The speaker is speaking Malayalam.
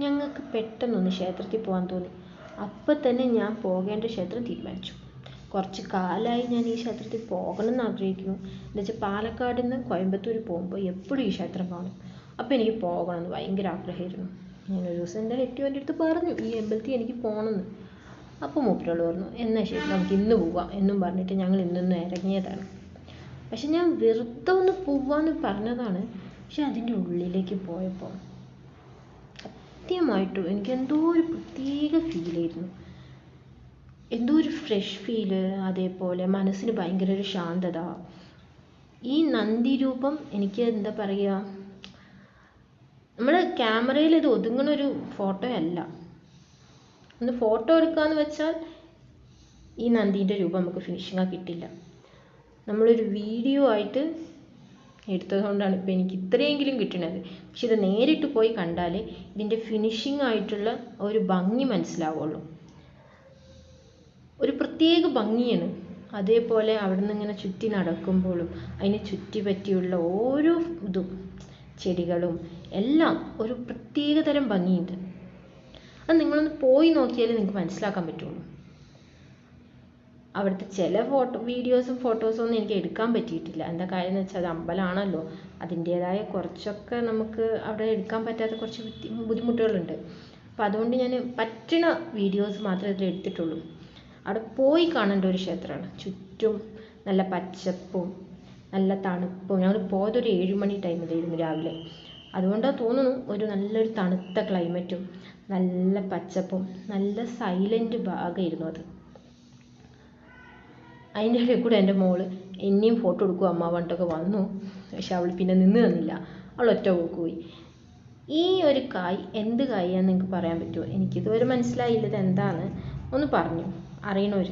ഞങ്ങൾക്ക് പെട്ടെന്നൊന്ന് ക്ഷേത്രത്തിൽ പോകാൻ തോന്നി. അപ്പം തന്നെ ഞാൻ പോകേണ്ട ക്ഷേത്രം തീരുമാനിച്ചു. കുറച്ച് കാലമായി ഞാൻ ഈ ക്ഷേത്രത്തിൽ പോകണം എന്ന് ആഗ്രഹിക്കുന്നു. എന്ന് വെച്ചാൽ പാലക്കാട് നിന്ന് കോയമ്പത്തൂർ പോകുമ്പോൾ എപ്പോഴും ഈ ക്ഷേത്രം കാണും. അപ്പോൾ എനിക്ക് പോകണമെന്ന് ഭയങ്കര ആഗ്രഹമായിരുന്നു. ഞാനൊരു ദിവസം എൻ്റെ കെട്ടിയവൻ്റെ അടുത്ത് പറഞ്ഞു ഈ അമ്പലത്തിൽ എനിക്ക് പോകണമെന്ന്. അപ്പോൾ മൂപ്പരോട് പറഞ്ഞു എന്നാൽ ശരി നമുക്ക് ഇന്ന് പോവാം എന്നും പറഞ്ഞിട്ട് ഞങ്ങൾ ഇന്നൊന്ന് ഇറങ്ങിയതാണ്. പക്ഷെ ഞാൻ വെറുതെ ഒന്ന് പോവാന്ന് പറഞ്ഞതാണ്. പക്ഷെ അതിൻ്റെ ഉള്ളിലേക്ക് പോയപ്പോൾ സത്യമായിട്ടും എനിക്ക് എന്തോ ഒരു പ്രത്യേക ഫീലായിരുന്നു. എന്തോ ഒരു ഫ്രഷ് ഫീല്, അതേപോലെ മനസ്സിന് ഭയങ്കര ഒരു ശാന്തത. ഈ നന്ദി രൂപം എനിക്ക് എന്താ പറയുക, നമ്മൾ ക്യാമറയിൽ ഇത് ഒതുങ്ങണൊരു ഫോട്ടോ അല്ല. ഒന്ന് ഫോട്ടോ എടുക്കാമെന്ന് വെച്ചാൽ ഈ നന്ദീൻ്റെ രൂപം നമുക്ക് ഫിനിഷിങ്ങാ കിട്ടില്ല. നമ്മളൊരു വീഡിയോ ആയിട്ട് എടുത്തതുകൊണ്ടാണ് ഇപ്പോൾ എനിക്ക് ഇത്രയെങ്കിലും കിട്ടണത്. പക്ഷെ ഇത് നേരിട്ട് പോയി കണ്ടാൽ ഇതിൻ്റെ ഫിനിഷിംഗ് ആയിട്ടുള്ള ഒരു ഭംഗി മനസ്സിലാവുള്ളൂ. ഒരു പ്രത്യേക ഭംഗിയാണ്. അതേപോലെ അവിടെ നിന്ന് ഇങ്ങനെ ചുറ്റി നടക്കുമ്പോഴും അതിനെ ചുറ്റി പറ്റിയുള്ള ഓരോ ഇതും ചെടികളും എല്ലാം ഒരു പ്രത്യേക തരം ഭംഗിയുണ്ട്. അത് നിങ്ങളൊന്ന് പോയി നോക്കിയാലേ നിങ്ങൾക്ക് മനസ്സിലാക്കാൻ പറ്റുള്ളൂ. അവിടുത്തെ ചില വീഡിയോസും ഫോട്ടോസും ഒന്നും എനിക്ക് എടുക്കാൻ പറ്റിയിട്ടില്ല. എന്താ കാര്യം എന്ന് വെച്ചാൽ അത് അമ്പലമാണല്ലോ, അതിൻ്റേതായ കുറച്ചൊക്കെ നമുക്ക് അവിടെ എടുക്കാൻ പറ്റാത്ത കുറച്ച് ബുദ്ധിമുട്ടുകളുണ്ട്. അപ്പോൾ അതുകൊണ്ട് ഞാൻ പറ്റുന്ന വീഡിയോസ് മാത്രമേ ഇതിൽ എടുത്തിട്ടുള്ളൂ. അവിടെ പോയി കാണേണ്ട ഒരു ക്ഷേത്രമാണ്. ചുറ്റും നല്ല പച്ചപ്പും നല്ല തണുപ്പും. ഞങ്ങൾ പോയതൊരു 7 മണി ടൈമിലായിരുന്നു രാവിലെ. അതുകൊണ്ടാണ് തോന്നുന്നു ഒരു നല്ലൊരു തണുത്ത ക്ലൈമറ്റും നല്ല പച്ചപ്പും നല്ല സൈലൻറ്റ് ഭാഗമായിരുന്നു അത്. അതിൻ്റെ ഇടയിൽ കൂടെ എൻ്റെ മോള് എന്നെയും ഫോട്ടോ എടുക്കും അമ്മ പറഞ്ഞിട്ടൊക്കെ വന്നു. പക്ഷെ അവൾ പിന്നെ നിന്ന് തന്നില്ല, അവൾ ഒറ്റ പോക്ക് പോയി. ഈ ഒരു കായ് എന്ത് കായാന്ന് നിങ്ങൾക്ക് പറയാൻ പറ്റുമോ? എനിക്കിതുവരെ മനസ്സിലായില്ല ഇത് എന്താന്ന്. ഒന്ന് പറഞ്ഞു അറിയണവർ.